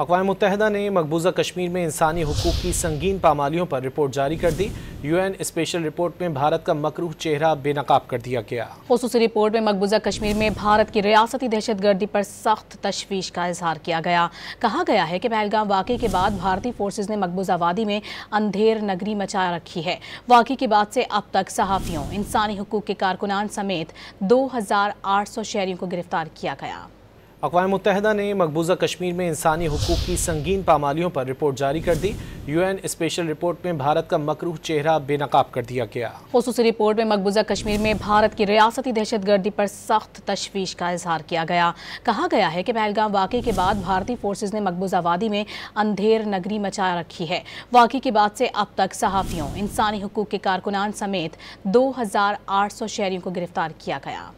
اقوام متحدہ نے مقبوضہ کشمیر میں انسانی حقوق کی سنگین پامالیوں پر رپورٹ جاری کر دی۔ یو این اسپیشل رپورٹ میں بھارت کا مکروہ چہرہ بے نقاب کر دیا گیا۔ خصوصی رپورٹ میں مقبوضہ کشمیر میں بھارت کی ریاستی دہشت گردی پر سخت تشویش کا اظہار کیا گیا۔ کہا گیا ہے کہ پہلگام واقعے کے بعد بھارتی فورسز نے مقبوضہ وادی میں اندھیر نگری مچا رکھی ہے۔ واقعے کے بعد سے اب تک صحافیوں، انسانی حقوق کے کارکنان سمیت 2800 شہریوں کو گرفتار کیا گیا۔ اقوام متحدہ نے مقبوضہ کشمیر میں انسانی حقوق کی سنگین پامالیوں پر رپورٹ جاری کر دی۔ یو این اسپیشل رپورٹ میں بھارت کا مکروہ چہرہ بے نقاب کر دیا گیا۔ خصوصی رپورٹ میں مقبوضہ کشمیر میں بھارت کی ریاستی دہشت گردی پر سخت تشویش کا اظہار کیا گیا۔ کہا گیا ہے کہ پہلگام واقعے کے بعد بھارتی فورسز نے مقبوضہ وادی میں اندھیر نگری مچا رکھی ہے۔ واقعے کے بعد سے اب تک صحافیوں، انسانی حقوق کے کارکنان سمیت 2800 شہریوں کو گرفتار کیا گیا۔